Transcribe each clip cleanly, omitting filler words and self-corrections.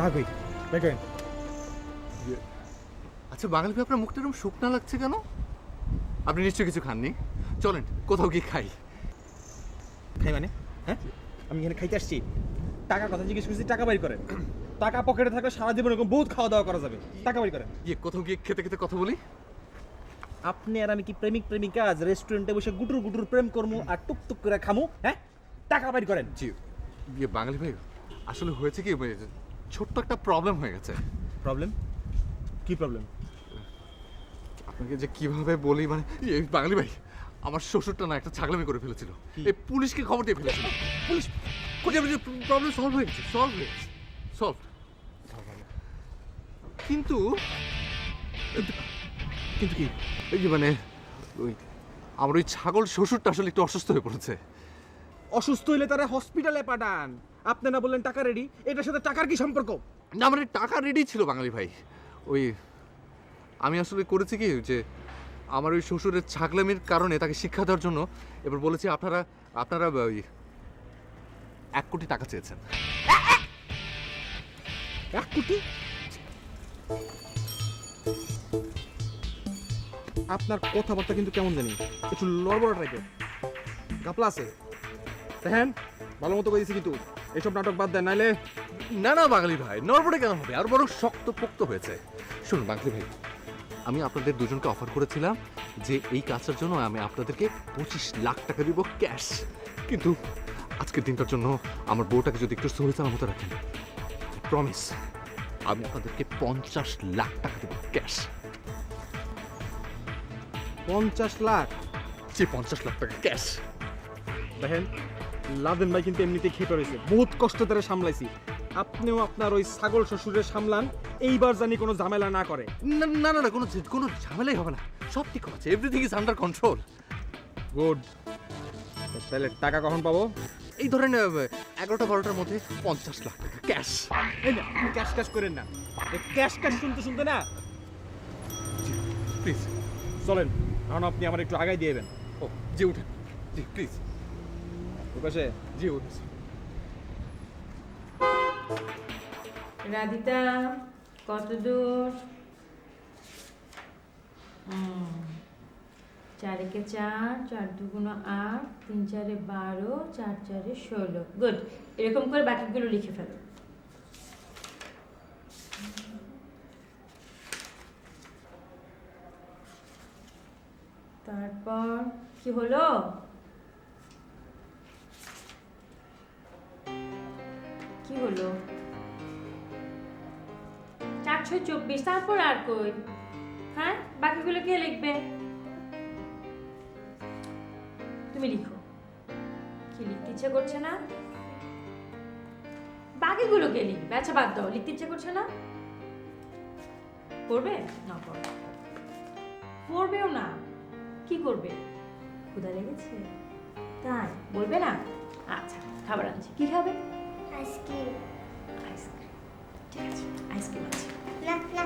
টাকা কই বের করেন। আচ্ছা বাঙালি ভাই, আপনার মুখটা এরকম শুকনা লাগছে কেন? আপনি নিশ্চয়ই কিছু খাননি। চলেন কোথাও গিয়ে খাই। খাই মানে? হ্যাঁ, আমি এখানে খাইতে আসছি। টাকা কথা জিজ্ঞেস করছি, টাকা বাইর করেন। টাকা পকেটে থাকলে সারা জীবন এরকম বহুত খাওয়া দাওয়া করা যাবে। টাকা বাইর করেন। কোথাও গিয়ে খেতে খেতে কথা বলি। আপনি আর আমি কি প্রেমিক প্রেমিকা আজ রেস্টুরেন্টে বসে গুটুর গুটুর প্রেম করমু আর টুকটুক করে খামু? হ্যাঁ, টাকা বাইর করেন। জি বাঙালি ভাই, আসলে হয়েছে কি, ছোট্ট একটা প্রবলেম হয়ে গেছে। প্রবলেম? কি প্রবলেম? আপনাকে যে কিভাবে বলি, মানে বাঙালি ভাই, আমার শ্বশুরটা না একটা ছাগলামি করে ফেলেছিল। এই পুলিশকে খবর দিয়ে ফেলেছিল। পুলিশ প্রবলেম সলভ হয়ে গেছে, সলভ। কিন্তু কিন্তু কি? এই যে মানে ওই আমার ওই ছাগল শ্বশুরটা আসলে একটু অসুস্থ হয়ে পড়েছে। অসুস্থ হইলে তারা হসপিটালে পাঠান। আপনি না বললেন টাকা রেডি? এটার সাথে টাকার কি সম্পর্ক? না মানে টাকা রেডি ছিল বাঙালি ভাই। ওই আমি আসলে করেছি কি, যে আমার ওই শ্বশুরের ছাগলামির কারণে তাকে শিক্ষা দেওয়ার জন্য এবার বলেছি আপনারা ওই 1 কোটি টাকা চেয়েছেন। 1 কোটি? আপনার কথাবার্তা কিন্তু কেমন জানি একটু লড়বড় টাইপের, গাপলা আছে। দেখেন, ভালো মতো করেছি কিন্তু এসব নাটক বাদ দেন, নাইলে না বাঙালি ভাই, নরবরে কেন হবে, আর বড় শক্ত পোক্ত হয়েছে। শুনুন বাঙালি ভাই, আমি আপনাদের দুজনকে অফার করেছিলাম যে এই কাজটার জন্য আমি আপনাদেরকে 25 লাখ টাকা দিব ক্যাশ। কিন্তু আজকের দিনটার জন্য আমার বউটাকে যদি একটু সরে যাওয়ার মতো রাখেন, প্রমিস আমি আপনাদেরকে 50 লাখ টাকা দেবো ক্যাশ। 50 লাখ? যে 50 লাখ টাকা ক্যাশ। দেখেন, লাদেন ভাই কিন্তু এমনিতেই খেপে রয়েছে, বহুত কষ্ট ধরে সামলাইছি। আপনিও আপনার ওই ছাগল শ্বশুরের সামলান, এইবার জানি কোনো ঝামেলা না করে। না কোনো ঝামেলাই হবে না, সব ঠিক আছে, everything is under control. Good. তাহলে টাকা কখন পাবো? এই ধরেন 11টা-12টার মধ্যে 50 লাখ টাকা ক্যাশ। এই না, ক্যাশ ক্যাশ করেন না, ক্যাশ ক্যাশ শুনতে শুনতে না। প্লিজ চলেন, এখন আপনি আমার একটু আগাই দিয়ে দেবেন। ও জি উঠেন, জি প্লিজ, ওই পাশে। জি উঠেছি। রাধিতা, কত দূর? 4 একে 4, 4 দুগুণ 8, 3 4 12, 4 4 16। গুড। এরকম করে বাকিগুলো লিখে ফেলো। তারপর কি হলো? কি হলো? 424। তারপর আর কই? হ্যাঁ, বাকিগুলো কে লিখবে? তুমি লিখো। কি লিখতে ইচ্ছে করছে না? বাকিগুলো কে লিখবে? আচ্ছা বাদ দাও, লিখতে ইচ্ছে করছে না? পড়বে না? পড়বেও না। কি করবে? ক্ষুধা লেগেছে? তাই বলবে না? আচ্ছা, খাবার আনছি। কি খাবে? আইসক্রিম। আইসক্রিম। ঠিক আছে, আইসক্রিম আছে। না না,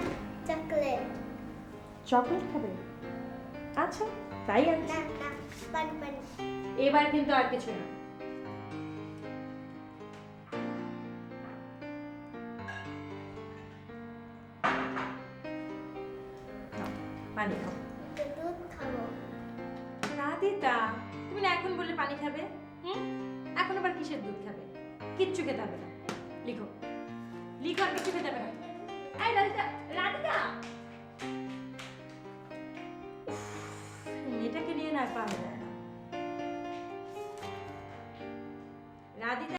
চকলেট। চকলেট খাবে? আচ্ছা, তাই আনছি। না না, পানি পানি। এবার কিন্তু আর কিছু না। নাও, পানি খাও। দুধ খাবো। রাধিতা, তুমি না এখন বললে পানি খাবে? এখন আবার কিসের দুধ খাবে? কিচ্ছু খেতে হবে না। লিখো, লিখো, আর কিছু খেতে হবে না। এই রাধিতা, রাধিতা, মেয়েটাকে নিয়ে না পারবে না। রাধিতা।